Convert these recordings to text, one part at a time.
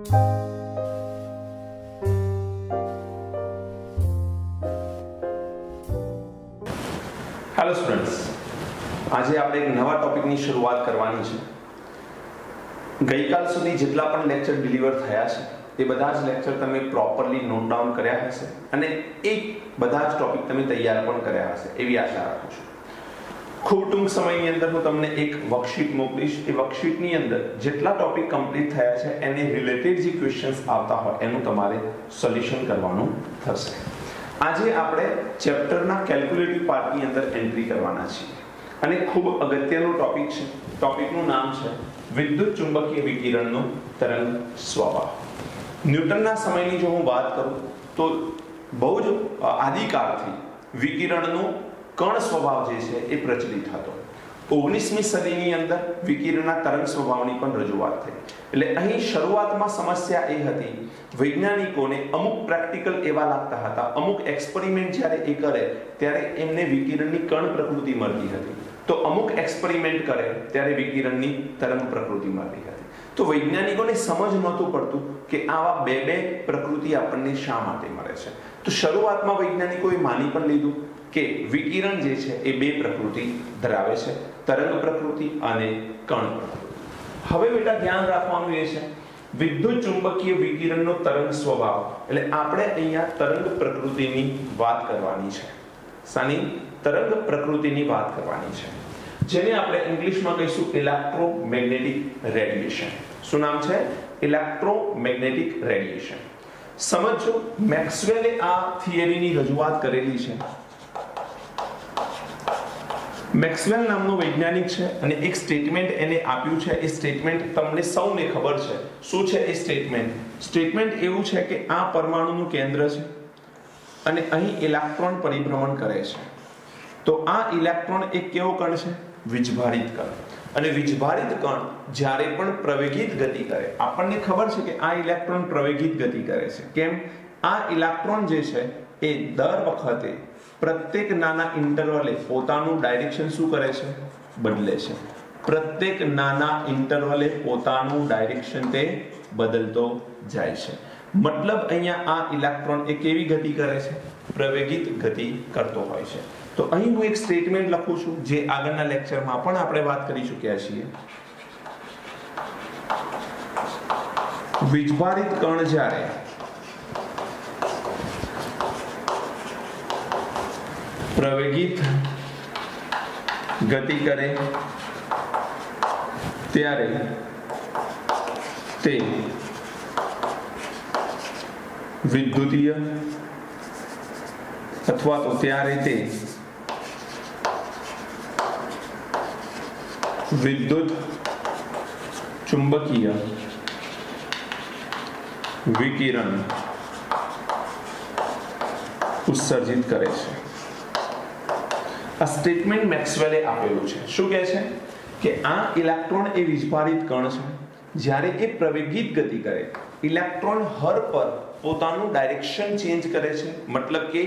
Hello students, आज आप एक नवा टॉपिक ની શરૂઆત કરવાની છે। ગઈકાલ સુધી જેટલા પણ લેક્ચર ડિલિવર થયા છે એ બધા જ લેક્ચર તમે પ્રોપરલી નોટ ડાઉન કર્યા હશે અને એક બધા જ ટોપિક તમે તૈયાર પણ કર્યા હશે એવી આશા રાખું છું। ખૂબ ટૂંક સમયની અંદર હું તમને એક વર્કશીટ મોકલીશ। એ વર્કશીટની અંદર જેટલા ટોપિક કમ્પ્લીટ થયા છે એને રિલેટેડ જે ક્વેશ્ચન્સ આવતા હોય એનું તમારે સોલ્યુશન કરવાનું થશે। આજે આપણે ચેપ્ટરના કેલ્ક્યુલેટિવ પાર્ટની અંદર એન્ટ્રી કરવાના છીએ અને ખૂબ અગત્યનો ટોપિક છે। ટોપિકનું નામ છે વિદ્યુત ચુંબકીય વિકિરણનો તરંગ સ્વભાવ। ન્યૂટનના સમયની જો હું વાત કરું તો બહુ જ આદિકાળથી વિકિરણનો કણ સ્વભાવ જે છે એ પ્રચલિત હતો। 19મી સદીની અંદર વિકિરણના તરંગ સ્વભાવની પણ રજૂઆત થઈ। એટલે અહીં શરૂઆતમાં સમસ્યા એ હતી, વૈજ્ઞાનિકોને અમુક પ્રેક્ટિકલ એવા લાગતા હતા, અમુક એક્સપેરિમેન્ટ જ્યારે એ કરે ત્યારે એમને વિકિરણની કણ પ્રકૃતિ મળતી હતી, તો અમુક એક્સપેરિમેન્ટ કરે ત્યારે વિકિરણની તરંગ પ્રકૃતિ મળતી હતી। તો વૈજ્ઞાનિકોને સમજ નહોતું પડતું કે આવા બે પ્રકૃતિ આપણને શા માટે મળે છે। તો શરૂઆતમાં વૈજ્ઞાનિકોએ માની પણ લીધું કે વિકિરણ જે છે એ બે પ્રકૃતિ ધરાવે છે, તરંગ પ્રકૃતિ અને કણ પ્રકૃતિ। હવે બેટા ધ્યાન રાખવાનું એ છે વિદ્યુત ચુંબકીય વિકિરણનો તરંગ સ્વભાવ, એટલે આપણે અહીંયા તરંગ પ્રકૃતિની વાત કરવાની છે। સાની તરંગ પ્રકૃતિની વાત કરવાની છે, જેને આપણે ઇંગ્લિશમાં કહીશું ઇલેક્ટ્રોમેગ્નેટિક રેડિયેશન। શું નામ છે? Electromagnetic radiation. સમજો, મેક્સવેલે આ થિયરીની રજૂઆત કરેલી છે। મેક્સવેલ નામનો વૈજ્ઞાનિક છે અને એક સ્ટેટમેન્ટ એને આપ્યું છે। એ સ્ટેટમેન્ટ તમને સૌને ખબર છે। શું છે એ સ્ટેટમેન્ટ? સ્ટેટમેન્ટ એવું છે કે આ પરમાણુનું કેન્દ્ર છે અને અહીં ઇલેક્ટ્રોન પરિભ્રમણ કરે છે। તો આ ઇલેક્ટ્રોન એક કેવો કણ છે? વીજભારિત કણ। અને વીજભારિત કણ જ્યારે પણ પ્રવેગિત ગતિ કરે, આપણને ખબર છે કે આ ઇલેક્ટ્રોન પ્રવેગિત ગતિ કરે છે। કેમ? આ ઇલેક્ટ્રોન જે છે એ દર વખતે પ્રત્યેક નાના ઇન્ટરવલે પોતાનું ડાયરેક્શન શું કરે છે? બદલે છે। પ્રત્યેક નાના ઇન્ટરવલે પોતાનું ડાયરેક્શન તે બદલતો જાય છે। મતલબ અહીંયા આ ઇલેક્ટ્રોન એ કેવી ગતિ કરે છે? પ્રવેગિત ગતિ કરતો હોય છે। તો અહીં હું એક સ્ટેટમેન્ટ લખું છું જે આગળના લેક્ચરમાં પણ આપણે વાત કરી ચૂક્યા છીએ। વીજભારિત કણ જ્યારે પ્રવેગિત ગતિ કરે ત્યારે તે વિદ્યુતીય અથવા તો ત્યારે તે વિદ્યુત ચુંબકીય વિકિરણ ઉત્સર્જિત કરે છે। આ સ્ટેટમેન્ટ મેક્સવેલે આપેલું છે। શું કહે છે કે આ ઇલેક્ટ્રોન એ વીજભારિત કણ છે, જ્યારે એ પ્રવેગિત ગતિ કરે, ઇલેક્ટ્રોન હર પર પોતાનું ડાયરેક્શન ચેન્જ કરે છે। મતલબ કે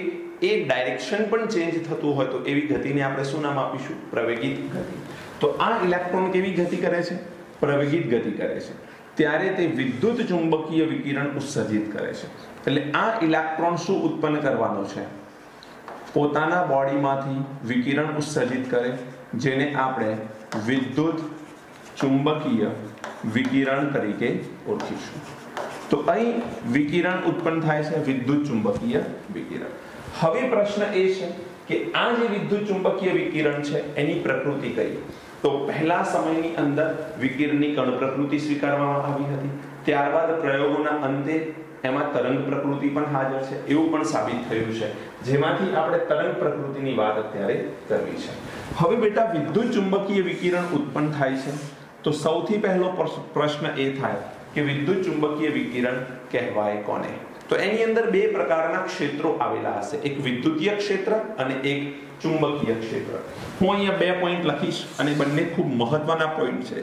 એ ડાયરેક્શન પણ ચેન્જ થતું હોય તો એવી ગતિને આપણે શું નામ આપીશું? પ્રવેગિત ગતિ। તો આ ઇલેક્ટ્રોન કેવી ગતિ કરે છે? પ્રવેગિત ગતિ કરે છે, ત્યારે તે વિદ્યુત ચુંબકીય વિકિરણ ઉત્સર્જિત કરે છે। એટલે આ ઇલેક્ટ્રોન શું ઉત્પન્ન કરવાનો છે? પોતાના બોડીમાંથી વિકિરણ ઉત્સર્જિત કરે, જેને આપણે વિદ્યુત ચુંબકીય વિકિરણ તરીકે ઓળખીશું। તો અહીં વિકિરણ ઉત્પન્ન થાય છે, વિદ્યુત ચુંબકીય વિકિરણ। હવે પ્રશ્ન એ છે કે આ જે વિદ્યુત ચુંબકીય વિકિરણ છે એની પ્રકૃતિ કઈ? તો પહેલા સમયની અંદર વિકિરણની કણ પ્રકૃતિ સ્વીકારવામાં આવી હતી, ત્યારબાદ પ્રયોગોના અંતે એમાં તરંગ પ્રકૃતિ પણ હાજર છે એવું પણ સાબિત થયું છે, જેમાંથી આપણે તરંગ પ્રકૃતિની વાત અત્યારે કરવી છે। હવે બેટા વિદ્યુત ચુંબકીય વિકિરણ ઉત્પન્ન થાય છે તો સૌથી પહેલો પ્રશ્ન એ થાય કે વિદ્યુત ચુંબકીય વિકિરણ કહેવાય કોને? તો એની અંદર બે પ્રકારના ક્ષેત્રો આવેલા હશે, એક વિદ્યુતીય ક્ષેત્ર અને એક ચુંબકીય ક્ષેત્ર। હું અહીંયા બે પોઈન્ટ લખીશ અને બંને ખૂબ મહત્વના પોઈન્ટ છે,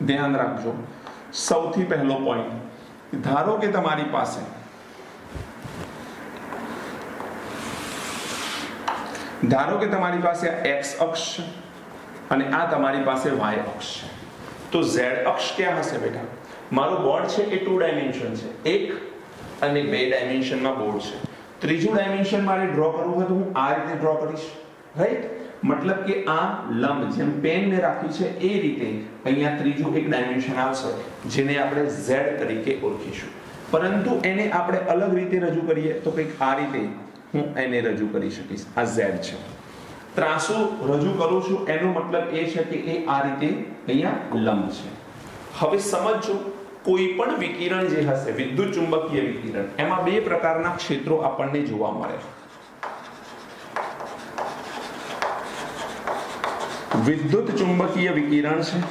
ધ્યાન રાખજો। સૌથી પહેલો પોઈન્ટ, ધારો કે તમારી પાસે આ x અક્ષ અને આ તમારી પાસે y અક્ષ છે। તો z અક્ષ ક્યાં હશે બેટા? મારું બોર્ડ છે એ 2 ડાયમેન્શન છે, 1 અને 2 ડાયમેન્શનમાં બોર્ડ છે. ત્રીજું ડાયમેન્શન મારે ડ્રો કરવું હોય તો હું આ રીતે ડ્રો કરીશ, રાઈટ? મતલબ કે આ લંબ જેમ પેન ને રાખી છે એ રીતે અહીંયા ત્રીજું એક ડાયમેન્શન આવશે જેને આપણે z તરીકે ઓળખીશું. પરંતુ એને આપણે અલગ રીતે રજૂ કરીએ તો કંઈક આ રીતે હું એને રજૂ કરી શકીશ. આ z છે. ત્રાંસુ રજૂ કરું છું એનો મતલબ એ છે કે એ આ રીતે અહીંયા લંબ છે. હવે સમજો કોઈ પણ વિકિરણ જે હશે, વિદ્યુત ચુંબકીય વિકિરણ, એમાં બે પ્રકારના ક્ષેત્રો આપણને જોવા મળે. વિદ્યુત ચુંબકીય વિકિરણ છે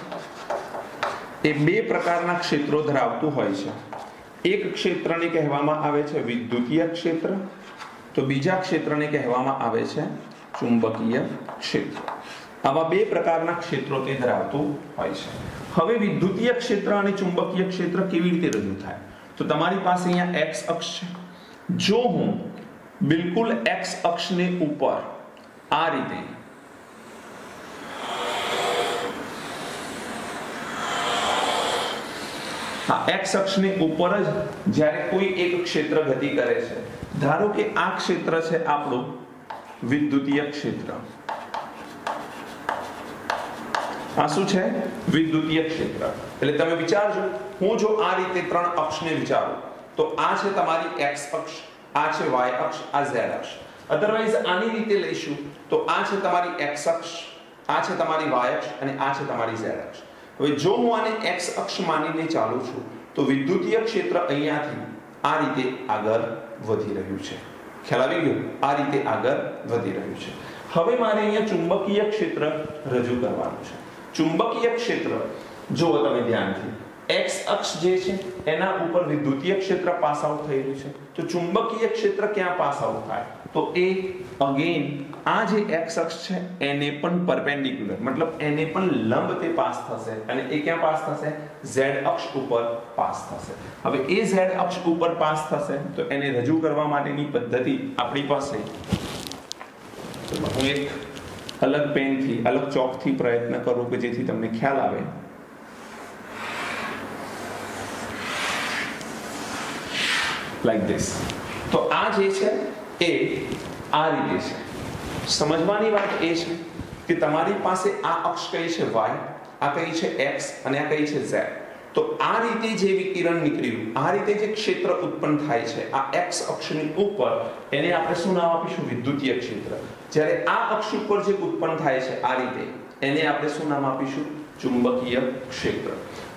એ બે પ્રકારના ક્ષેત્રો ધરાવતું હોય છે. એક ક્ષેત્રને કહેવામાં આવે છે વિદ્યુતીય ક્ષેત્ર, તો બીજા ક્ષેત્રને કહેવામાં આવે છે ચુંબકીય ક્ષેત્ર. આવા બે પ્રકારના ક્ષેત્રો તે ધરાવતું હોય છે. હવે વિદ્યુતીય ક્ષેત્ર અને ચુંબકીય ક્ષેત્ર કેવી રીતે રજૂ થાય? તો તમારી પાસે અહીંયા x અક્ષ છે. જો હું બિલકુલ x અક્ષને ઉપર આ રીતે x અક્ષની ઉપર જ જ્યારે કોઈ એક ક્ષેત્ર ગતિ કરે છે, ધારો કે આ ક્ષેત્ર છે આપણું વિદ્યુતીય ક્ષેત્ર. આ શું છે? વિદ્યુતીય ક્ષેત્ર. એટલે તમે વિચારજો, હું જો આ રીતે ત્રણ અક્ષને વિચારું તો આ છે તમારી x અક્ષ, આ છે y અક્ષ, આ z અક્ષ. અધરવાઇઝ આની રીતે લઈશું તો આ છે તમારી x અક્ષ, આ છે તમારી y અક્ષ અને આ છે તમારી z અક્ષ. હવે જો હું આને x અક્ષ માનીને ચાલું છું તો વિદ્યુતીય ક્ષેત્ર અહીંયાથી આ રીતે આગળ વધી રહ્યું છે. ખ્યાલ આવી ગયો? આ રીતે આગળ વધી રહ્યું છે. હવે મારે અહીંયા ચુંબકીય ક્ષેત્ર રજૂ કરવાનું છે. ચુંબકીય ક્ષેત્ર જુઓ તમે ધ્યાનથી, x અક્ષ જે છે એના ઉપર વિદ્યુતીય ક્ષેત્ર પાસ આઉટ થઈ રહ્યું છે. તો ચુંબકીય ક્ષેત્ર ક્યાં પાસ આઉટ થાય? તો એ અગેન આ જે x અક્ષ છે એને પણ પરપેન્ડિક્યુલર, મતલબ એને પણ લંબ તે પાસ થશે અને એ ક્યાં પાસ થશે? z અક્ષ ઉપર પાસ થશે. હવે એ z અક્ષ ઉપર પાસ થશે તો એને રજૂ કરવા માટેની પદ્ધતિ આપણી પાસે, હું એક અલગ પેનથી, અલગ ચોકથી પ્રયત્ન કરું કે જેથી તમને ખ્યાલ આવે. Like this. તો આ જે છે એ આ રીતે છે. સમજવાની વાત એ છે કે તમારી પાસે આ અક્ષ કઈ છે? y, આ કઈ છે x અને આ કઈ છે z. તો આ રીતે જે વિકિરણ નીકળ્યું, આ રીતે જે ક્ષેત્ર ઉત્પન્ન થાય છે આ x અક્ષની ઉપર, એને આપણે શું નામ આપીશું? વિદ્યુતીય ક્ષેત્ર. જ્યારે આ અક્ષ ઉપર જે ઉત્પન્ન થાય છે આ રીતે, એને આપણે શું નામ આપીશું? ચુંબકીય ક્ષેત્ર.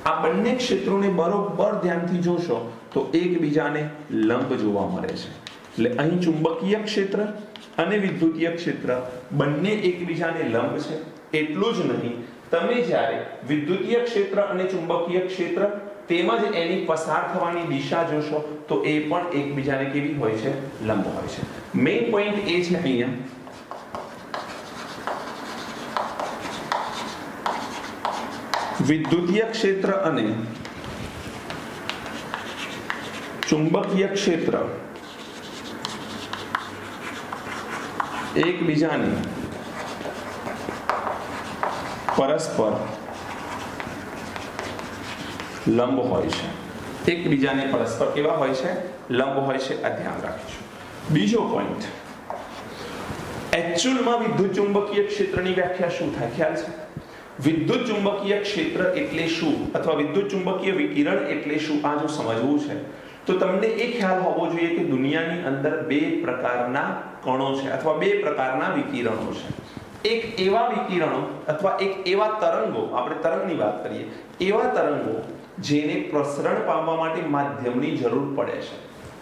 આ બંને ક્ષેત્રોને બરોબર ધ્યાનથી જોશો તો એકબીજાને લંબ જોવા મળે છે. એટલે અહીં ચુંબકીય ક્ષેત્ર અને વિદ્યુતીય ક્ષેત્ર બંને એકબીજાને લંબ છે. એટલું જ નહીં, તમે જ્યારે વિદ્યુતીય ક્ષેત્ર અને ચુંબકીય ક્ષેત્ર તેમજ એની પસાર થવાની દિશા જોશો તો એ પણ એકબીજાને કેવી હોય છે? લંબ હોય છે. મેઇન પોઈન્ટ એ છે અહીંયા વિદ્યુતીય ક્ષેત્ર અને ચુંબકીય ક્ષેત્ર એકબીજાને પરસ્પર લંબ હોય છે. એકબીજાને પરસ્પર કેવા હોય છે? લંબ હોય છે. આ ધ્યાન રાખીશું. બીજો પોઈન્ટ, એક્ચ્યુઅલમાં વિદ્યુત ચુંબકીય ક્ષેત્રની વ્યાખ્યા શું થાય? ખ્યાલ છે? વિદ્યુત ચુંબકીય ક્ષેત્ર એટલે શું અથવા વિદ્યુત ચુંબકીય વિકિરણ એટલે શું, આ જો સમજવું છે તો તમને એ ખ્યાલ હોવો જોઈએ કે દુનિયાની અંદર બે પ્રકારના કણો છે અથવા બે પ્રકારના વિકિરણો છે. એક એવા વિકિરણો અથવા એક એવા તરંગો, આપણે તરંગની વાત કરીએ, એવા તરંગો જેને પ્રસરણ પામવા માટે માધ્યમની જરૂર પડે છે.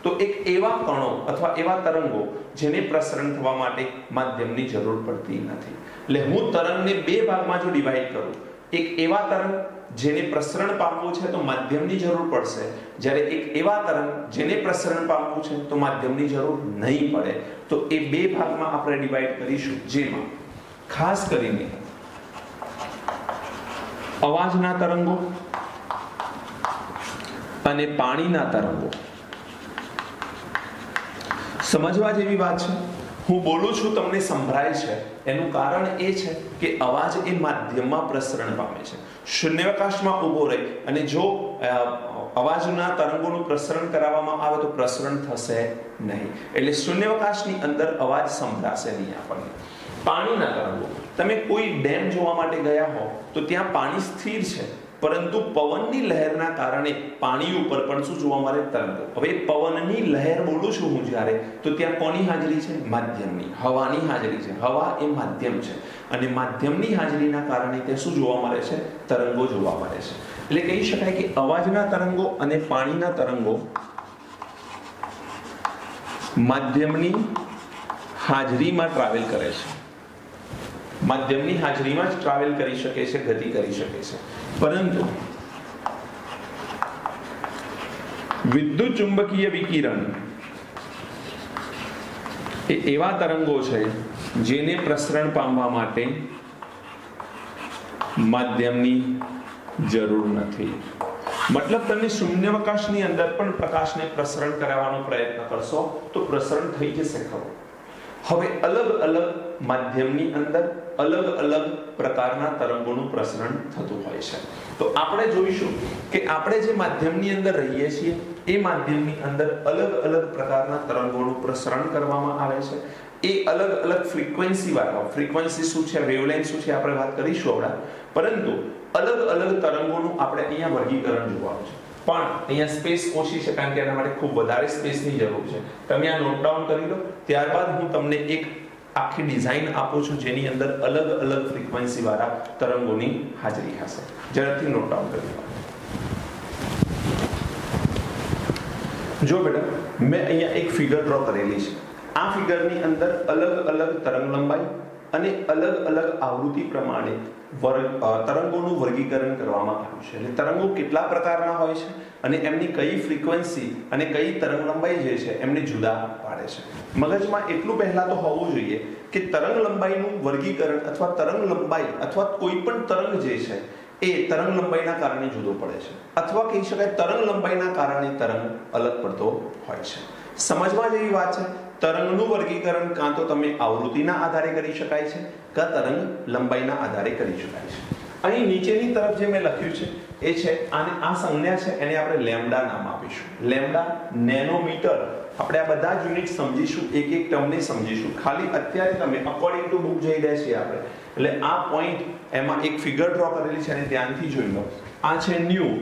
તો એક એવા કણો અથવા એવા તરંગો જેને પ્રસરણ થવા માટે માધ્યમની જરૂર પડતી નથી. એટલે હું તરંગને બે ભાગમાં જો ડિવાઈડ કરું, એક એવા તરંગ જેને પ્રસરણ પામવું છે તો માધ્યમની જરૂર પડશે, જ્યારે એક એવા તરંગ જેને પ્રસરણ પામવું છે તો માધ્યમની જરૂર નહીં પડે. તો એ બે ભાગમાં આપણે ડિવાઈડ કરીશું, જેમાં ખાસ કરીને અવાજના તરંગો અને પાણીના તરંગો. સમજવા જેવી વાત છે. હું બોલું છું તમને સંભળાય છે, એનું કારણ એ છે કે અવાજ એ માધ્યમમાં પ્રસરણ પામે છે. શૂન્યાવકાશમાં ઊભો રહી અને જો અવાજના તરંગોનું પ્રસરણ કરાવવામાં આવે તો પ્રસરણ થશે નહીં, એટલે શૂન્યાવકાશની અંદર અવાજ સંભળાશે નહીં આપણને. પાણીના તરંગો, તમે કોઈ ડેમ જોવા માટે ગયા હો તો ત્યાં પાણી સ્થિર છે, પરંતુ પવનની લહેરના કારણે પાણી ઉપર પણ શું જોવા મળે? તરંગો. હવે પવનની લહેર બોલું છું હું જ્યારે, તો ત્યાં કોની હાજરી છે? માધ્યમની, હવાની હાજરી છે. હવા એ માધ્યમ છે અને માધ્યમની હાજરીના કારણે તે શું જોવા મળે છે? તરંગો જોવા મળે છે. એટલે કહી શકાય કે અવાજના તરંગો અને પાણીના તરંગો માધ્યમની હાજરીમાં ટ્રાવેલ કરે છે. માધ્યમની હાજરીમાં જ ટ્રાવેલ કરી શકે છે, ગતિ કરી શકે છે. પરંતુ વિદ્યુત ચુંબકીય વિકિરણ એ એવા તરંગો છે જેને પ્રસરણ પામવા માટે માધ્યમની જરૂર નથી. મતલબ તમે શૂન્યાવકાશની અંદર પણ પ્રકાશને પ્રસરણ કરાવવાનો પ્રયત્ન કરશો તો પ્રસરણ થઈ જશે ખરું. હવે અલગ અલગ માધ્યમની અંદર અલગ અલગ પ્રકારના તરંગોનું પ્રસરણ થતું હોય છે. તો આપણે જોઈશું કે આપણે જે માધ્યમની અંદર રહીએ છીએ એ માધ્યમની અંદર અલગ અલગ પ્રકારના તરંગોનું પ્રસરણ કરવામાં આવે છે. એ અલગ અલગ ફ્રીક્વન્સી વાળા, ફ્રીક્વન્સી શું છે, વેવલેન્થ શું છે, આપણે વાત કરીશું હમણાં. પરંતુ અલગ અલગ તરંગોનું આપણે અહીંયા વર્ગીકરણ જોવાનું છે. પણ અહીંયા સ્પેસ ઓછી છે કારણ કે એના માટે ખૂબ વધારે સ્પેસની જરૂર છે. તમે આ નોટ ડાઉન કરી લો, ત્યારબાદ હું તમને એક આખી ડિઝાઇન આપું છું જેની અંદર અલગ અલગ ફ્રીક્વન્સી વાળા તરંગોની હાજરી હશે. ઝડપથી નોટ ડાઉન કરી લો. જો બેટા, મેં અહીંયા એક ફિગર ડ્રો કરેલી છે. આ ફિગરની અંદર અલગ અલગ તરંગ લંબાઈ અને અલગ અલગ આવૃત્તિ પ્રમાણે તરંગોનું વર્ગીકરણ કરવામાં આવ્યું છે. એટલે તરંગો કેટલા પ્રકારના હોય છે અને એમની કઈ ફ્રીક્વન્સી અને કઈ તરંગ લંબાઈ જે છે એમને જુદા પાડે છે. મગજમાં એટલું પહેલા તો હોવું જોઈએ કે તરંગ લંબાઈનું વર્ગીકરણ અથવા તરંગ લંબાઈ અથવા કોઈ પણ તરંગ જે છે એ તરંગ લંબાઈના કારણે જુદો પડે છે, અથવા કહી શકાય તરંગ લંબાઈના કારણે તરંગ અલગ પડતો હોય છે. સમજવા જેવી વાત છે. તરંગનું વર્ગીકરણ કાં તો તમે આવૃત્તિના આધારે કરી શકાય છે કાં તરંગ લંબાઈના આધારે કરી શકાય છે. અહીં નીચેની તરફ જે મેં લખ્યું છે એ છે, આને આ સંજ્ઞા છે એને આપણે લેમ્ડા નામ આપીશું. Lambda, nanometre. આપણે આ બધા જ યુનિટ સમજીશું, એક એક ટર્મને સમજીશું. ખાલી અત્યારે તમે અકોર્ડિંગ ટુ બુક જઈ રહ્યા છીએ આપણે, એટલે આ પોઈન્ટ એમાં એક ફિગર ડ્રો કરેલી છે અને ધ્યાનથી જોઈ લો. આ છે ન્યુ.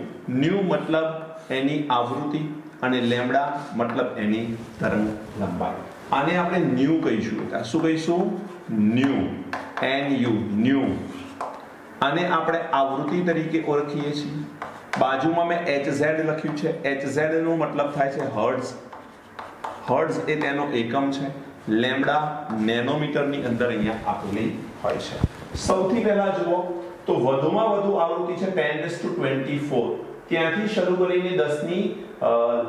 ન્યુ મતલબ એની આવૃત્તિ અને લેમ્ડા મતલબ એની તરંગ લંબાઈ. આને આપણે ન્યુ કહીશું. શું કહીશું? ન્યુ. NU, new. આને આપણે આવૃત્તિ તરીકે ઓળખીએ છીએ. બાજુમાં મેં HZ લખ્યું છે. HZ નો મતલબ થાય છે હર્ટ્ઝ. હર્ટ્ઝ એ તેનો એકમ છે. લેમ્ડા નેનોમીટરની અંદર અહીંયા આપેલી હોય છે. સૌથી પહેલા જુઓ તો વધુમાં વધુ આવૃત્તિ છે 10⁻²4. ત્યાંથી શરૂ કરીને 10 ની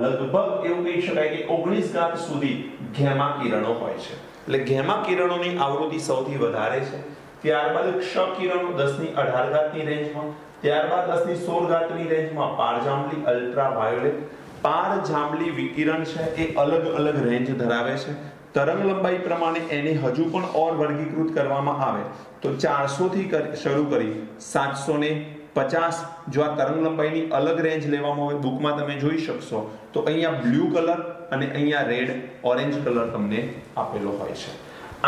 લગભગ એવું કહી શકાય કે 19 ઘાત સુધી ગેમા કિરણો હોય છે. એટલે ગેમા કિરણોની આવૃત્તિ સૌથી વધારે છે. ત્યારબાદ ક્ષ કિરણો 10 ની 18 ઘાતની રેન્જમાં, ત્યારબાદ 10 ની 16 ઘાતની રેન્જમાં પારજાંબલી અલ્ટ્રાવાયોલેટ. પારજાંબલી વિકિરણ છે એ અલગ અલગ રેન્જ ધરાવે છે. તરંગ લંબાઈ પ્રમાણે એને હજુ પણ ઓર વર્ગીકૃત કરવામાં આવે તો 400 થી શરૂ કરી 750. જો આ તરંગ લંબાઈની અલગ રેન્જ લેવામાં આવે, બુકમાં તમે જોઈ શકશો તો અહીંયા બ્લુ કલર અને અહીંયા રેડ ઓરેન્જ કલર તમને આપેલો હોય છે.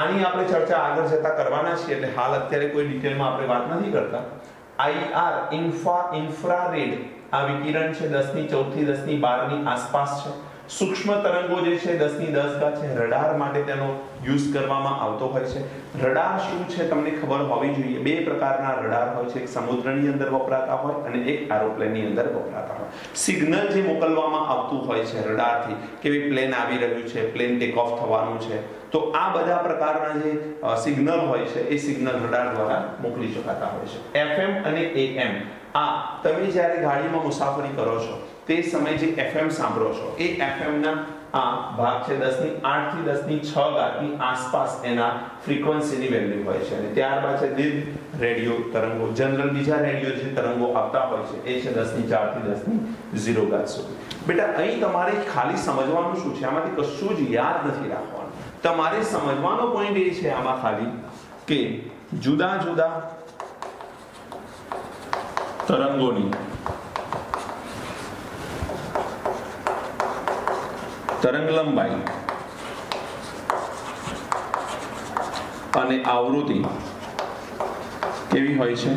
આની આપણે ચર્ચા આગળ જતા કરવાના છીએ, એટલે હાલ અત્યારે કોઈ ડિટેલમાં આપણે વાત નથી કરતા. IR ઇન્ફ્રારેડ આ વિકિરણ છે 10 ની 14 થી 10 ની 12 ની આસપાસ છે. સૂક્ષ્મ તરંગો જે છે 10 ની 10 ઘાત છે. રડાર માટે તેનો યુઝ કરવામાં આવતો હોય છે. રડાર શું છે તમને ખબર હોવી જોઈએ. બે પ્રકારના રડાર હોય છે, એક સમુદ્રની અંદર વપરાતા હોય અને એક એરોપ્લેનની અંદર વપરાતા હોય. સિગ્નલ જે મોકલવામાં આવતું હોય છે રડારથી કે ભાઈ પ્લેન આવી રહ્યું છે, પ્લેન ટેક ઓફ થવાનું છે, તો આ બધા પ્રકારના જે સિગ્નલ હોય છે એ સિગ્નલ રડાર દ્વારા મોકલી શકાતા હોય છે. FM અને AM આ તમે જ્યારે ગાડીમાં મુસાફરી કરો છો તે સમયે જે FM સાંભળો છો એ FM ના આ ભાગ છે 10 ની 8 થી 10 ની 6 ઘાતની આસપાસ એના ફ્રીક્વન્સીની વેલ્યુ હોય છે. અને ત્યારબાદ છે દીર્ઘ રેડિયો તરંગો. જનરલ બીજા રેડિયો જે તરંગો આવતા હોય છે એ છે 10 ની 4 થી 10 ની 0 ઘાત સુધી. બેટા અહીં તમારે ખાલી સમજવાનું શું છે, આમાંથી કશું જ યાદ નથી રાખવાનું. તમારે સમજવાનો પોઈન્ટ એ છે આમાં ખાલી કે જુદા જુદા તરંગોની તરંગ લંબાઈ અને આવૃત્તિ કેવી હોય છે?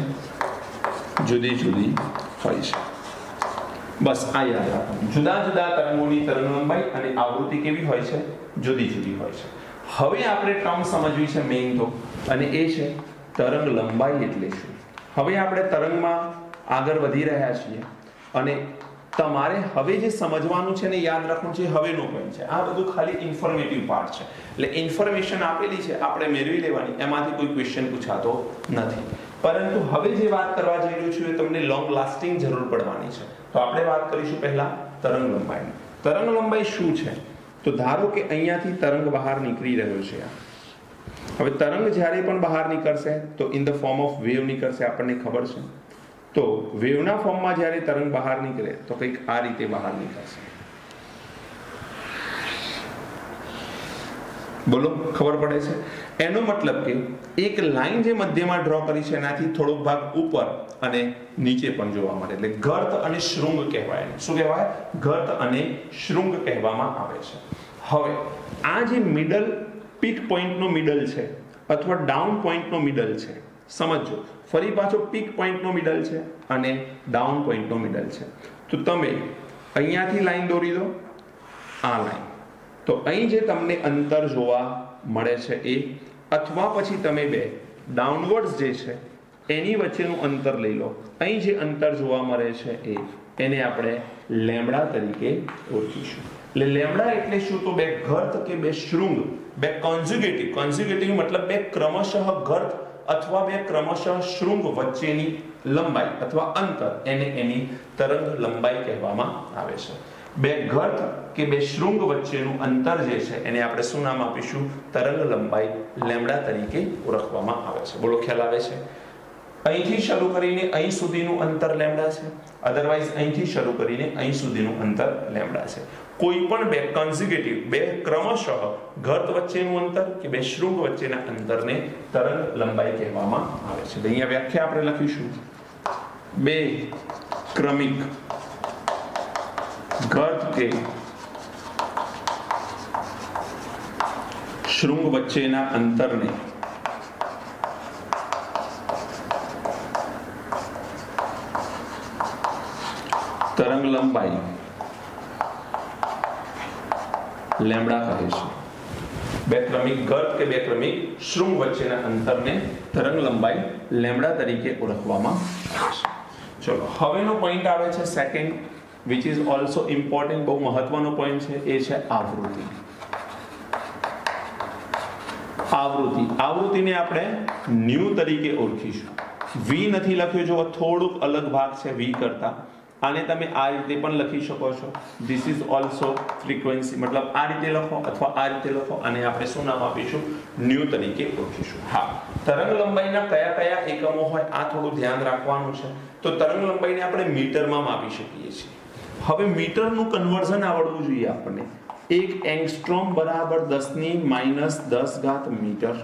જુદી જુદી હોય છે. બસ આ યાદ રાખો. જુદા જુદા તરંગોની તરંગ લંબાઈ અને આવૃત્તિ કેવી હોય છે? જુદી જુદી હોય છે. હવે આપણે ટર્મ સમજવી છે મેઇન તો, અને એ છે તરંગ લંબાઈ એટલે શું. હવે આપણે તરંગમાં આગળ વધી રહ્યા છીએ અને તમારે હવે જે સમજવાનું છે ને યાદ રાખવું છે હવેનો પોઈન્ટ છે. આ બધું ખાલી ઇન્ફોર્મેટિવ પાર્ટ છે. એટલે ઇન્ફોર્મેશન આપેલી છે આપણે મેળવી લેવાની, એમાંથી કોઈ ક્વેશ્ચન પૂછાતો નથી. પરંતુ હવે જે વાત કરવા જઈ રહ્યું છું એ તમને લોંગ લાસ્ટિંગ જરૂર પડવાની છે. તો આપણે વાત કરીશું પહેલા તરંગ લંબાઈની. તરંગ લંબાઈ શું છે? તો ધારો કે અહીંયાથી તરંગ બહાર નીકળી રહ્યો છે. હવે તરંગ જ્યારે પણ બહાર નીકળશે તો in the form of wave નીકળશે, આપણને ખબર છે. તો વેવના ફોર્મમાં જ્યારે તરંગ બહાર નીકળે તો કંઈક આ રીતે બહાર નીકળશે. બોલો, ખબર પડે છે? એનો મતલબ કે એક લાઈન જે મધ્યમાં ડ્રો કરી છે એનાથી થોડોક ભાગ ઉપર અને નીચે પણ જોવા મળે, એટલે ગર્ત અને શૃંગ કહેવાય. શું કહેવાય? ગર્ત અને શૃંગ કહેવામાં આવે છે. હવે આ જે મિડલ પીક પોઈન્ટનો મિડલ છે અથવા ડાઉન પોઈન્ટનો મિડલ છે, સમજો. ફરી પાછો પીક પોઈન્ટનો મિડલ છે અને ડાઉન પોઈન્ટનો મિડલ છે. તો તમે અહીંયાથી લાઈન દોરી દો, આ લાઈન. તો અહીં જે તમને અંતર જોવા મળે છે એ, અથવા પછી તમે બે ડાઉનવર્ડ્સ જે છે એની વચ્ચેનું અંતર લઈ લો. અહીં જે અંતર જોવા મળે છે એને આપણે લેમ્બડા તરીકે ઓળખીશું. એટલે લેમ્બડા એટલે શું? તો બે ગર્ત કે બે શૃંગ, બે કોન્ઝ્યુગેટિવ મતલબ બે ક્રમશઃ ગર્ત અથવા બે ક્રમશઃ શૃંગ વચ્ચેની લંબાઈ અથવા અંતર, એને એની તરંગ લંબાઈ કહેવામાં આવે છે. બે ગર્ત કે બે શૃંગ વચ્ચેનું અંતર જે છે એને આપણે શું નામ આપીશું? તરંગ લંબાઈ લેમ્બડા તરીકે ઓળખવામાં આવે છે. બોલો, ખ્યાલ આવે છે? અહીંથી શરૂ કરીને અહીં સુધીનું અંતર લેમ્બડા છે, અધરવાઇઝ અહીંથી શરૂ કરીને અહીં સુધીનું અંતર લેમ્બડા છે. કોઈ પણ બે કોન્ઝ્યુગેટિવ, બે ક્રમશઃ ગર્ત વચ્ચેનું અંતર કે બે શૃંગ વચ્ચેના અંતરને તરંગ લંબાઈ કહેવામાં આવે છે. અહીંયા વ્યાખ્યા આપણે લખીશું: બે ક્રમિક ગર્ત કે શૃંગ વચ્ચેના અંતરને તરંગ લંબાઈ લેમ્બડા કહે છે. બે ક્રમિક ગર્ત કે બે ક્રમિક શૃંગ વચ્ચેના અંતરને તરંગ લંબાઈ લેમ્બડા તરીકે ઓળખવામાં આવે છે. ચલો, હવેનો પોઈન્ટ આવે છે second, which is also important, બહુ મહત્વનો પોઈન્ટ છે. એ છે આવૃત્તિ. આવૃત્તિને આપણે ન્યુ તરીકે ઓળખીશું. વી નથી લખ્યું, જો થોડુંક અલગ ભાગ છે વી કરતા. આને તમે આ રીતે પણ લખી શકો છો. ધીસ ઇઝ ઓલ્સો ફ્રીક્વન્સી, મતલબ આ રીતે લખો અથવા આ રીતે લખો. આને આપણે શું નામ આપીશું? ન્યુ તરીકે ઓળખીશું. હા, તરંગ લંબાઈના કયા કયા એકમો હોય આ થોડું ધ્યાન રાખવાનું છે. તો તરંગ લંબાઈને આપણે મીટરમાં માપી શકીએ છીએ. હવે મીટરનું કન્વર્ઝન આવડવું જોઈએ આપણને. એક એંગસ્ટ્રોમ બરાબર 10⁻10 મીટર.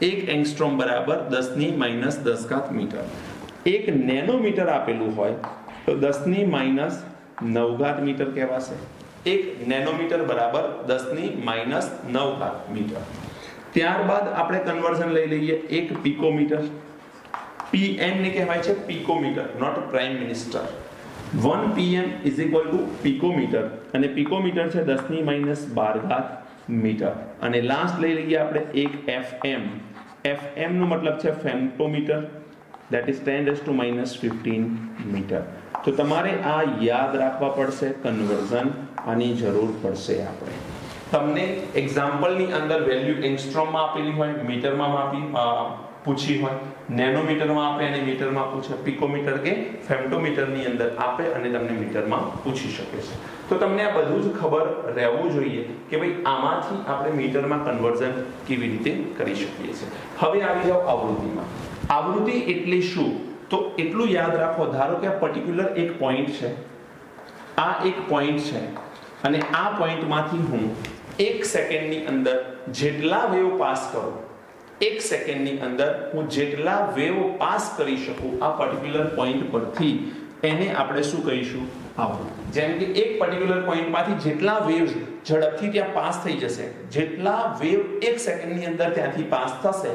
એક એંગસ્ટ્રોમ બરાબર 10⁻10 મીટર. એક નેનોમીટર આપેલું હોય તો 10⁻9 મીટર કહેવાશે. એક નેનોમીટર બરાબર 10⁻9 મીટર. ત્યારબાદ આપણે કન્વર્ઝન લઈ લઈએ એક પિકોમીટર. PM ને કહેવાય છે picometre, not prime minister. 1 PM is equal to picometre, અને પિકોમીટર છે 10⁻12 મીટર. અને લાસ્ટ લઈ લઈએ આપણે એક FM. FM નો મતલબ છે ફેમ્ટોમીટર, that is 10⁻15 મીટર. તો તમારે આ યાદ રાખવા પડશે. કન્વર્ઝન આની જરૂર પડશે. આપણે તમને એક્ઝામ્પલની અંદર વેલ્યુ એંગસ્ટ્રોમમાં આપેલી હોય, મીટરમાં પૂછી હોય, નેનોમીટરમાં આપે અને મીટરમાં પૂછે, પિકોમીટર કે ફેમ્ટોમીટરની અંદર આપે અને તમને મીટરમાં પૂછી શકે છે. તો તમને આ બધું જ ખબર રહેવું જોઈએ કે ભાઈ આમાંથી આપણે મીટરમાં કન્વર્ઝન કેવી રીતે કરી શકીએ છીએ. હવે આવી જાઓ આવૃત્તિમાં. આવૃત્તિ એટલે શું? તો એટલું યાદ રાખો, ધારો કે આ પર્ટિક્યુલર એક પોઈન્ટ છે, આ એક પોઈન્ટ છે, અને આ પોઈન્ટમાંથી હું 1 સેકન્ડની અંદર જેટલા વેવ પાસ કરું, 1 સેકન્ડની અંદર હું જેટલા વેવ પાસ કરી શકું આ પર્ટિક્યુલર પોઈન્ટ પરથી, એને આપણે શું કહીશું? આવૃત્તિ। જેમ કે એક પર્ટિક્યુલર પોઈન્ટમાંથી જેટલા વેવ્સ ઝડપથી ત્યાં પાસ થઈ જશે, જેટલા વેવ 1 સેકન્ડની અંદર ત્યાંથી પાસ થશે,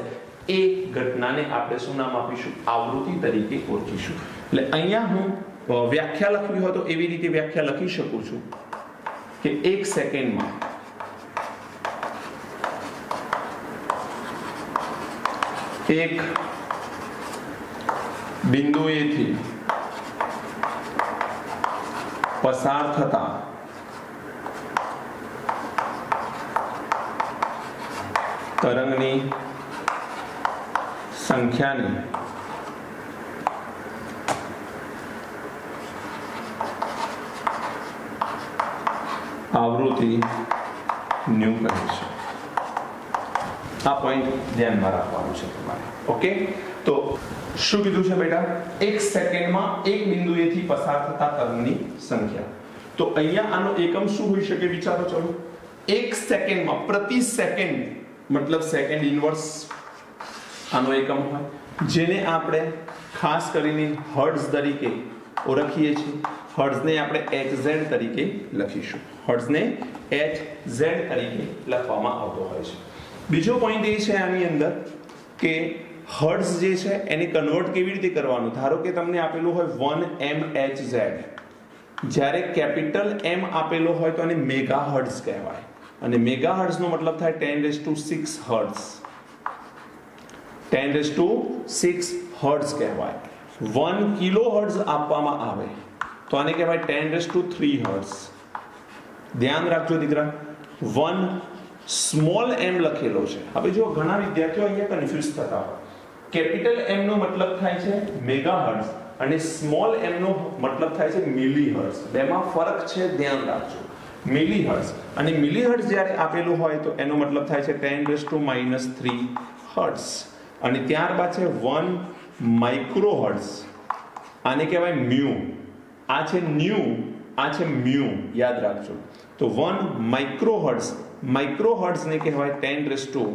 એ ઘટનાને આપણે શું નામ આપીશું? આવૃત્તિ તરીકે ઓળખીશું। એટલે અહીંયા હું વ્યાખ્યા લખવી હોય તો એવી રીતે વ્યાખ્યા લખી શકું છું કે 1 સેકન્ડમાં એક બિંદુએથી પસાર થતા તરંગની સંખ્યાને આવૃત્તિ ન્યુ કહે છે। આ પોઈન્ટ ધ્યાનમાં રાખવાનું છે તમારે। ઓકે, તો શું કીધું છે બેટા? 1 સેકન્ડમાં એક બિંદુએથી પસાર થતા તરંગની સંખ્યા। તો અહીંયા આનો એકમ શું હોઈ શકે વિચારો ચલો। 1 સેકન્ડમાં, પ્રતિ સેકન્ડ મતલબ સેકન્ડ ઇન્વર્સ આનો એકમ હોય, જેને આપણે ખાસ કરીને હર્ટ્ઝ તરીકે ઓળખીએ છીએ। હર્ટ્ઝને આપણે HZ તરીકે લખીશું। હર્ટ્ઝને HZ તરીકે લખવામાં આવતો હોય છે। બીજો પોઈન્ટ એ છે આની અંદર કે હર્ટ્ઝ જે છે એને કન્વર્ટ કેવી રીતે કરવાનું। ધારો કે તમને આપેલું હોય 1 mHz, જ્યારે કેપિટલ M આપેલો હોય તો એને મેગાહર્ટ્ઝ કહેવાય, અને મેગાહર્ટ્ઝ નો મતલબ થાય 10⁶ હર્ટ્ઝ। 10⁶ હર્ટ્ઝ કહેવાય। 1 કિલોહર્ટ્ઝ આપવામાં આવે તો આને કહેવાય 10⁻³ હર્ટ્ઝ। ધ્યાન રાખજો દીકરા, 1 સ્મોલ m લખેલો છે। હવે જો ઘણા વિદ્યાર્થીઓ અહીંયા કન્ફ્યુઝ થતા હોય, કેપિટલ M નો મતલબ થાય છે મેગાહર્ટ્ઝ અને સ્મોલ m નો મતલબ થાય છે મિલીહર્ટ્ઝ। બેમાં ફરક છે, ધ્યાન રાખજો। મિલીહર્ટ્ઝ અને મિલીહર્ટ્ઝ જ્યારે આપેલું હોય તો એનો મતલબ થાય છે 10⁻³ હર્ટ્ઝ, અને ત્યારબાદ છે 1 માઇક્રોહર્ટ્ઝ, આને કહેવાય મ્યુ। આ છે ન્યુ, આ છે મ્યુ, યાદ રાખજો। તો 1 માઇક્રોહર્ટ્ઝ, માઇક્રોહર્ટ્ઝ ને કહેવાય 10⁻⁶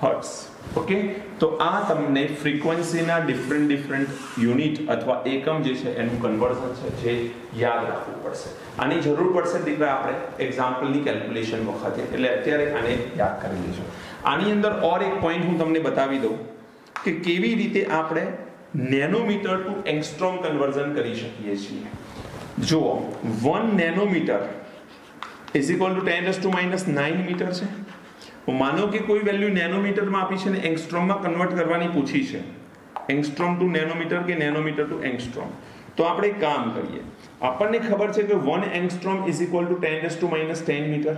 હર્ટ્ઝ। ઓકે, તો આ તમને ફ્રીક્વન્સીના ડિફરન્ટ યુનિટ અથવા એકમ જે છે એનું કન્વર્ઝન છે, જે યાદ રાખવું પડશે। આની જરૂર પડશે દીકરા આપણે એક્ઝામ્પલની કેલ્ક્યુલેશન વખતે, એટલે અત્યારે આને યાદ કરી લેજો। આની અંદર ઓર એક પોઈન્ટ હું તમને બતાવી દઉં કે કેવી રીતે આપણે નેનોમીટર ટુ એંગસ્ટ્રોમ કન્વર્ઝન કરી શકીએ છીએ। જુઓ, 1 nanometre is equal to 10⁻⁹ metre છે। માનો કે કોઈ વેલ્યુ નેનોમીટરમાં આપી છે ને એંગસ્ટ્રોમમાં કન્વર્ટ કરવાની પૂછી છે, એંગસ્ટ્રોમ ટુ નેનોમીટર કે નેનોમીટર ટુ એંગસ્ટ્રોમ। તો આપણે એક કામ કરીએ, આપણને ખબર છે કે 1 angstrom is equal to 10⁻⁻ metre.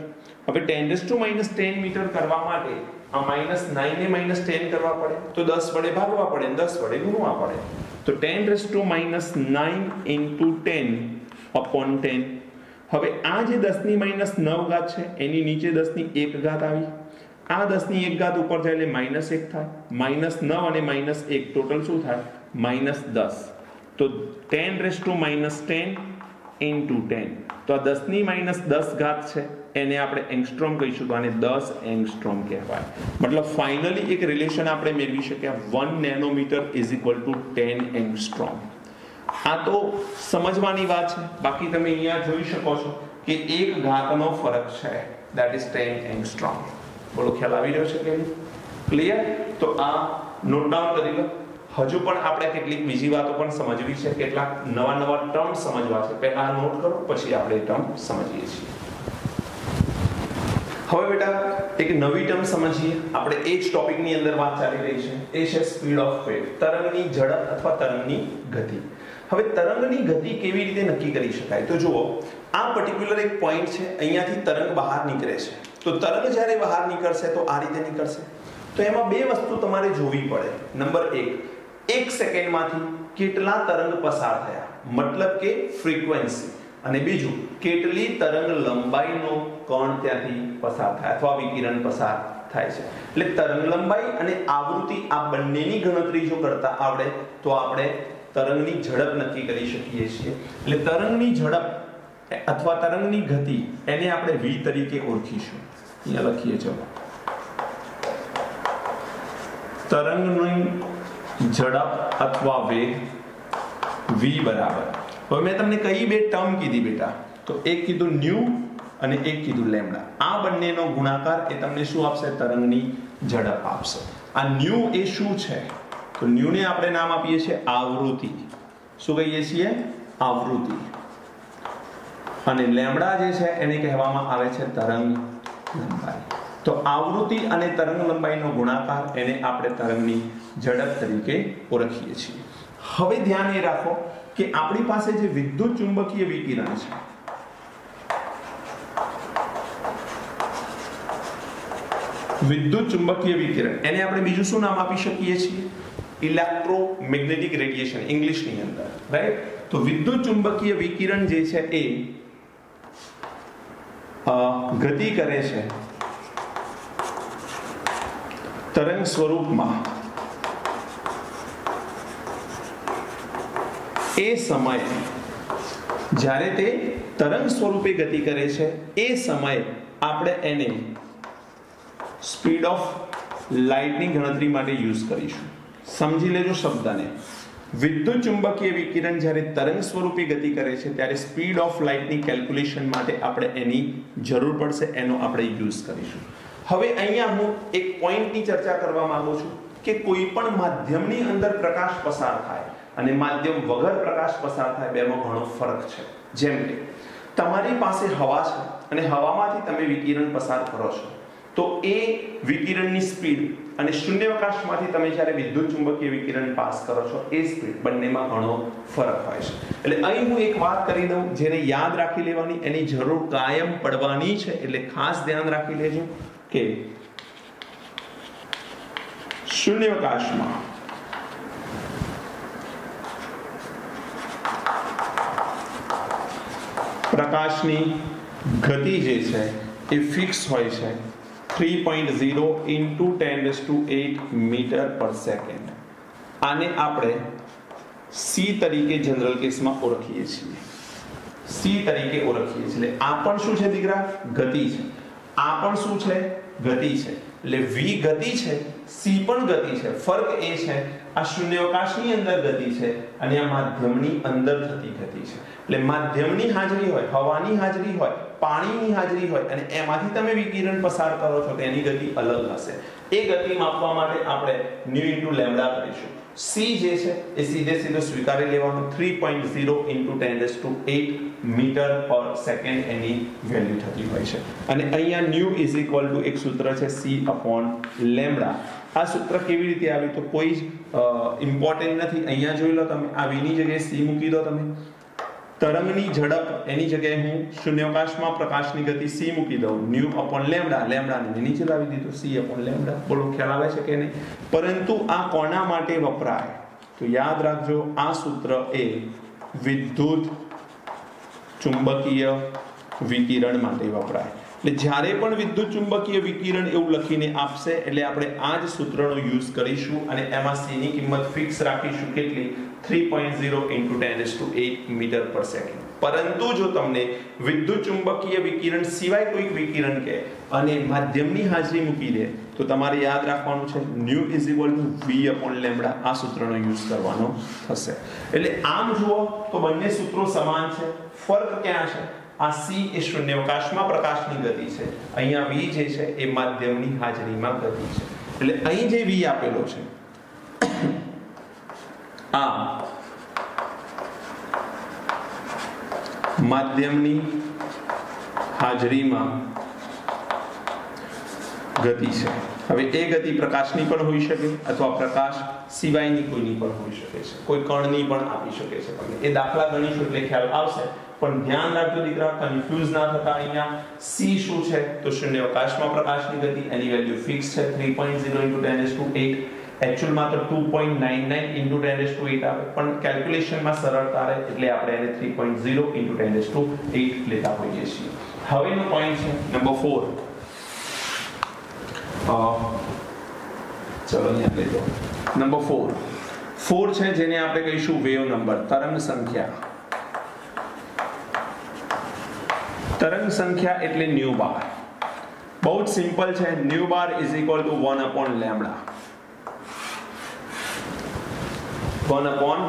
હવે 10⁻⁻ મીટર કરવા માટે આ -9 ને -10 કરવા પડે, તો 10 વડે ભાગવા પડે, 10 વડે ગુણવા પડે। તો 10⁻⁹ ઇન્ટુ 10/10। હવે આ જે 10⁻⁹ છે એની નીચે 10⁻⁴ આવી, આ 10⁻⁴ ઉપર જાય એટલે -1 થાય, -9 અને -1 ટોટલ શું થાય? -10। તો 10⁻⁻10 ઇન્ટુ 10, તો આ 10⁻⁻10 છે એને આપણે એંગસ્ટ્રોમ કહીશું, તો આને 10 એંગસ્ટ્રોમ કહેવાય। મતલબ ફાઇનલી એક રિલેશન આપણે મેળવી શક્યા, 1 nanometre is equal to 10 angstrom. આ તો સમજવાની વાત છે, બાકી તમે અહીંયા જોઈ શકો છો કે 1 ઘાતનો ફરક છે, ધેટ ઇઝ 10 એંગસ્ટ્રોમ। બોલો, ખ્યાલ આવી રહ્યો છે કે ક્લિયર? તો આ નોટ ડાઉન કરી લો। હજુ પણ આપણે કેટલીક બીજી વાતો પણ સમજવી છે, કેટલાક નવા ટર્મ સમજવા છે, પહેલા નોટ કરો પછી આપણે ટર્મ સમજીએ છીએ। હવે બેટા એક નવી ટર્મ સમજીએ, આપણે એ જ ટોપિકની અંદર વાત ચાલી રહી છે, એ છે સ્પીડ ઓફ વેવ, તરંગની ઝડપ અથવા તરંગની ગતિ। હવે તરંગની ગતિ કેવી રીતે નક્કી કરી શકાય? તો જુઓ, આ પર્ટિક્યુલર એક પોઈન્ટ છે, અહીંયાથી તરંગ બહાર નીકળે છે। તો તરંગ જ્યારે બહાર નીકળશે તો આ રીતે નીકળશે। તો એમાં બે વસ્તુ તમારે જોવી પડે। નંબર 1 સેકન્ડમાંથી કેટલા તરંગ પસાર થયા, મતલબ કે ફ્રીક્વન્સી, અને બીજું કેટલી તરંગ લંબાઈનો કણ ત્યાંથી પસાર થાય અથવા વિકિરણ પસાર થાય છે। એટલે તરંગ લંબાઈ અને આવૃત્તિ આ બંનેની ગણતરી જો કરતા આવડે તો આપણે તરંગની ઝડપ નક્કી કરી શકીએ છીએ। એટલે તરંગની ઝડપ અથવા તરંગની ગતિ એને આપણે v તરીકે ઓળખીશું। અહીંયા લખીએ, ચલો, તરંગની ઝડપ અથવા વેગ v બરાબર, હવે મેં તમને કઈ બે ટર્મ કીધી બેટા, તો એક કીધું ન્યુ અને એક કીધું લેમ્ડા. આ બંનેનો ગુણાકાર એ તમને શું આપશે? તરંગની ઝડપ આપશે. આ ન્યુ એ શું છે? તો ન્યુ ને આપણે નામ આપીએ છીએ આવૃત્તિ. શું કહીએ છીએ? આવૃત્તિ. અને લેમ્ડા જે છે એને કહેવામાં આવે છે તરંગ લંબાઈ. તો આવૃત્તિ અને તરંગ લંબાઈનો ગુણાકાર એને આપણે તરંગની ઝડપ તરીકે ઓળખીએ છીએ. હવે ધ્યાન એ રાખો કે આપણી પાસે જે વિદ્યુત ચુંબકીય વિકિરણ છે, વિદ્યુત ચુંબકીય વિકિરણ, એને આપણે બીજું શું નામ આપી શકીએ છીએ? ઇલેક્ટ્રોમેગ્નેટિક રેડિયેશન ઇંગ્લિશની અંદર, રાઈટ? તો વિદ્યુત ચુંબકીય વિકિરણ જે છે એ ગતિ કરે છે તરંગ સ્વરૂપમાં એ સમયે, જ્યારે તે તરંગ સ્વરૂપે ગતિ કરે છે એ સમયે આપણે એને સ્પીડ ઓફ લાઇટની ગણતરી માટે યુઝ કરીશું. સમજી લેજો શબ્દને. વિદ્યુત ચુંબકીય વિકિરણ જ્યારે તરંગ સ્વરૂપે ગતિ કરે છે ત્યારે સ્પીડ ઓફ લાઇટની કેલ્ક્યુલેશન માટે આપણે એની જરૂર પડશે, એનો આપણે યુઝ કરીશું. હવે અહીંયા હું એક પોઈન્ટની ચર્ચા કરવા માંગુ છું કે કોઈ પણ માધ્યમની અંદર પ્રકાશ પસાર થાય અને માધ્યમ વગર પ્રકાશ પસાર થાય, બેમાં ઘણો ફરક છે. જેમ કે તમારી પાસે હવા છે અને હવામાંથી તમે વિકિરણ પસાર કરો છો, તો એ વિકિરણની સ્પીડ અને શૂન્યાવકાશમાંથી તમે જ્યારે વિદ્યુત ચુંબકીય વિકિરણ પાસ કરો છો એ સ્પીડ, બંનેમાં ઘણો ફરક હોય છે. એટલે અહીં હું એક વાત કરી દઉં જેને યાદ રાખી લેવાની, એની જરૂર કાયમ પડવાની છે, એટલે ખાસ ધ્યાન રાખી લેજો કે શૂન્યાવકાશમાં પ્રકાશની ગતિ જે છે એ ફિક્સ હોય છે 3.0 into 10⁸ મીટર પર સેકન્ડ. આને આપણે સી તરીકે જનરલ કેસમાં ઓળખીએ છીએ. સી તરીકે ઓળખીએ છીએ. એટલે આ પણ શું છે દીકરા? ગતિ છે. આ પણ શું છે? ગતિ છે. એટલે વી ગતિ છે, સી પણ ગતિ છે. ફરક એ છે આ શૂન્યાવકાશની અંદર ગતિ છે અને આ માધ્યમની અંદર થતી ગતિ છે. એટલે માધ્યમની હાજરી હોય, હવાની હાજરી હોય, પાણીની હાજરી હોય અને એમાંથી તમે વિકિરણ પસાર કરો છો તો એની ગતિ અલગ હશે. એ ગતિ માપવા માટે આપણે ન્યુ ઇન્ટુ લેમ્ડા કરીશું. સી જે છે એ સીધે સ્વીકારી લેવાનું. 3.0 into 10⁸ મીટર પર સેકન્ડ એની વેલ્યુ થતી હોય છે. અને અહીંયા ન્યુ ઇઝ ઇક્વલ ટુ એક સૂત્ર છે સી અપોન લેમ્ડા. આ સૂત્ર કેવી રીતે આવ્યું તો કોઈ ઇમ્પોર્ટન્ટ નથી. અહીંયા જોઈ લો તમે, આ વીની જગ્યાએ સી મૂકી દો તમે. તરંગની ઝડપ એની જગ્યાએ હું શૂન્યાવકાશમાં પ્રકાશની ગતિ સી મૂકી દઉં. ન્યુ અપોન લેમ્ડા, લેમ્ડાને નીચે લાવી દીધું સી અપોન લેમ્ડા. બોલો ખ્યાલ આવે છે કે નહીં? પરંતુ આ કોના માટે વપરાય? તો યાદ રાખજો, આ સૂત્ર એ વિદ્યુત ચુંબકીય વિકિરણ માટે વપરાય. એટલે જ્યારે પણ વિદ્યુત ચુંબકીય વિકિરણ એવું લખીને આપશે એટલે આપણે આ જ સૂત્રનો યુઝ કરીશું અને એમાં સી ની કિંમત ફિક્સ રાખીશું. કેટલી? 3.0 into 10⁸ મીટર પર સેકન્ડ. પરંતુ જો તમને વિદ્યુત ચુંબકીય વિકિરણ સિવાય કોઈક વિકિરણ કહે અને માધ્યમની હાજરી મૂકી દે તો તમારે યાદ રાખવાનું છે nu is equal to v upon lambda. આ સૂત્રનો યુઝ કરવાનો થશે. એટલે આમ જુઓ તો બંને સૂત્રો સમાન છે. ફરક ક્યાં છે? આ સી એ શૂન્યાવકાશમાં પ્રકાશની ગતિ છે, અહીંયા વી જે છે એ માધ્યમની હાજરીમાં ગતિ છે. એટલે અહીં જે વી આપેલો છે આ માધ્યમની હાજરીમાં ગતિ છે. હવે એ ગતિ પ્રકાશની પણ હોઈ શકે અથવા પ્રકાશ સિવાયની કોઈની પણ હોઈ શકે છે, કોઈ કણની પણ આપી શકે છે. એ દાખલા ગણીશું એટલે ખ્યાલ આવશે. પણ ધ્યાન રાખજો દીકરા, કન્ફ્યુઝ ના થતા. અહીંયા સી શું છે તો શૂન્યાવકાશમાં પ્રકાશની ગતિ, એની વેલ્યુ ફિક્સ છે 3.0 into 10⁸. એક્ચ્યુઅલ માં તો 2.99 into 10⁸ આવે, પણ કેલ્ક્યુલેશનમાં સરળતા રહે એટલે આપણે એને 3.0 into 10⁸ લેતા હોઈએ છીએ. હવેનો પોઈન્ટ છે નંબર 4. ચલો અહીંયા લઈ લો. નંબર 4 છે જેને આપણે કહીશું વેવ નંબર, તરંગ સંખ્યા. તરંગ સંખ્યા એટલે ન્યુ બાર. બહુ જ સિમ્પલ છે. New bar is equal two 1 upon lambda. 1 upon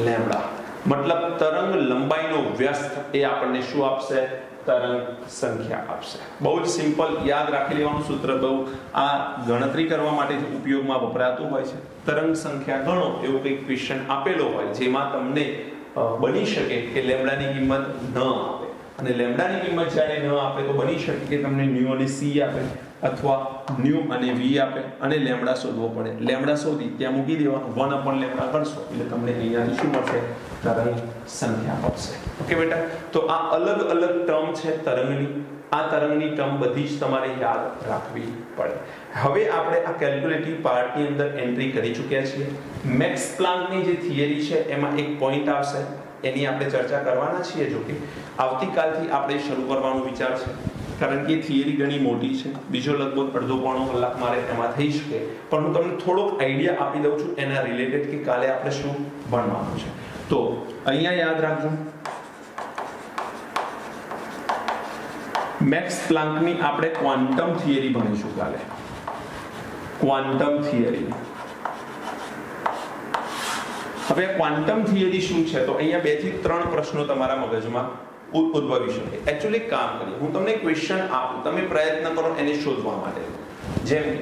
lambda. મતલબ તરંગ લંબાઈનો વ્યસ્ત એ આપણને શું આપશે? તરંગ સંખ્યા આપશે. બહુ જ સિમ્પલ, યાદ રાખી લેવાનું સૂત્ર. બહુ આ ગણતરી કરવા માટે ઉપયોગમાં વપરાતું હોય છે. તરંગ સંખ્યા ગણો એવું કંઈક ક્વેશ્ચન આપેલો હોય જેમાં તમને બની શકે કે લેમ્ડાની કિંમત ન આપે, અને લેમ્ડાની કિંમત જ્યારે ન આપે તો બની શકે કે તમને ન્યુ અને સી આપે, અથવા ન્યુ અને વી આપે, અને લેમ્ડા શોધવો પડે. લેમ્ડા શોધી ત્યાં મૂકી દેવાનું, 1 લેમ્ડા કરશો એટલે તમને અહીંયાથી શું મળશે? તરંગ સંખ્યા મળશે. ઓકે બેટા, તો આ અલગ અલગ ટર્મ છે તરંગની. આ તરંગની ટર્મ બધી જ તમારે યાદ રાખવી પડે. હવે આપણે આ કેલ્ક્યુલેટિવ પાર્ટની અંદર એન્ટ્રી કરી ચૂક્યા છીએ. મેક્સ પ્લાન્કની જે થિયરી છે એમાં એક પોઈન્ટ આવશે, એની આપણે ચર્ચા કરવાના છીએ. જો કે આવતીકાલથી આપણે શરૂ કરવાનો વિચાર છે, કારણ કે થિયરી ઘણી મોટી છે. બીજો લગભગ અડધો પોણો કલાક મારે એમાં થઈ શકે, પણ હું તમને થોડોક આઈડિયા આપી દઉં છું એના રિલેટેડ કે કાલે આપણે શું ભણવાનું છે. તો અહીંયા યાદ રાખજો, મેક્સ પ્લાન્કની આપણે ક્વોન્ટમ થિયરી ભણીશું કાલે. Quantum theory. હવે ક્વોન્ટમ થિયરી શું છે? તો અહીંયા 2 થી 3 પ્રશ્નો તમારા મગજમાં ઉદ્ભવી શકે. એકચ્યુઅલી કામ કરીએ, હું તમને ક્વેશ્ચન આપું, તમે પ્રયત્ન કરો એને શોધવા માટે. જેમ કે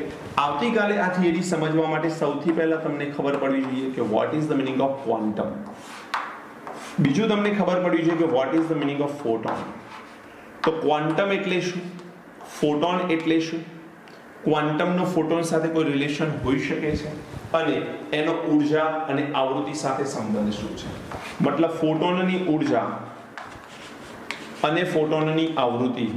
આવતીકાલે આ થિયરી સમજવા માટે સૌથી પહેલા તમને ખબર પડવી જોઈએ કે what is the meaning of quantum. બીજું તમને ખબર પડવી જોઈએ કે what is the meaning of photon. તો ક્વોન્ટમ એટલે શું? ફોટોન એટલે શું? ક્વોન્ટમનો ફોટોન સાથે કોઈ રિલેશન હોઈ શકે છે? અને એનો ઉર્જા અને આવૃત્તિ સાથે સંબંધ શું છે? મતલબ ફોટોનની ઉર્જા અને ફોટોનની આવૃત્તિ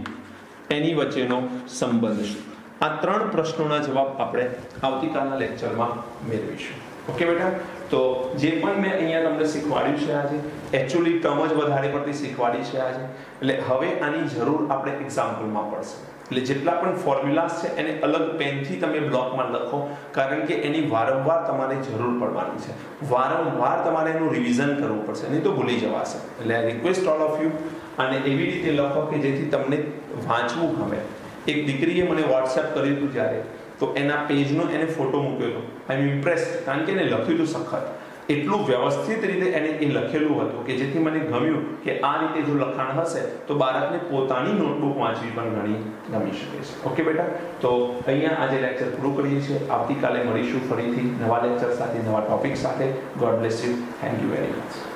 એની વચ્ચેનો સંબંધ શું? આ 3 પ્રશ્નોના જવાબ આપણે આવતીકાલના લેક્ચરમાં મેળવીશું. ઓકે બેટા, તો જે પણ મેં અહીંયા તમને શીખવાડ્યું છે આજે, એકચ્યુઅલી ટર્મ જ વધારે પડતી શીખવાડી છે આજે, એટલે હવે આની જરૂર આપણે એક્ઝામ્પલમાં પડશે. એટલે જેટલા પણ ફોર્મ્યુલાસ છે એને અલગ પેનથી તમે બ્લોકમાં લખો, કારણ કે એની વારંવાર તમારે જરૂર પડવાની છે. વારંવાર તમારે એનું રિવિઝન કરવું પડશે, નહીં તો ભૂલી જવાશે. એટલે I request all of you, અને એવી રીતે લખો કે જેથી તમને વાંચવું ગમે. એક દીકરીએ મને વોટ્સએપ કર્યું હતું જ્યારે, તો એના પેજનો એને ફોટો મૂક્યો હતો. આઈ એમ ઇમ્પ્રેસ્ડ, કારણ કે એને લખ્યું હતું સખત, એટલું વ્યવસ્થિત રીતે એને એ લખેલું હતું કે જેથી મને ગમ્યું કે આ રીતે જો લખાણ હશે તો બાળકને પોતાની નોટબુક વાંચવી પણ ઘણી ગમી શકે છે. ઓકે બેટા, તો અહીંયા આજે લેક્ચર પૂરું કરીએ છીએ. આવતીકાલે મળીશું ફરીથી નવા લેક્ચર સાથે, નવા ટોપિક સાથે. God bless you. Thank you very much.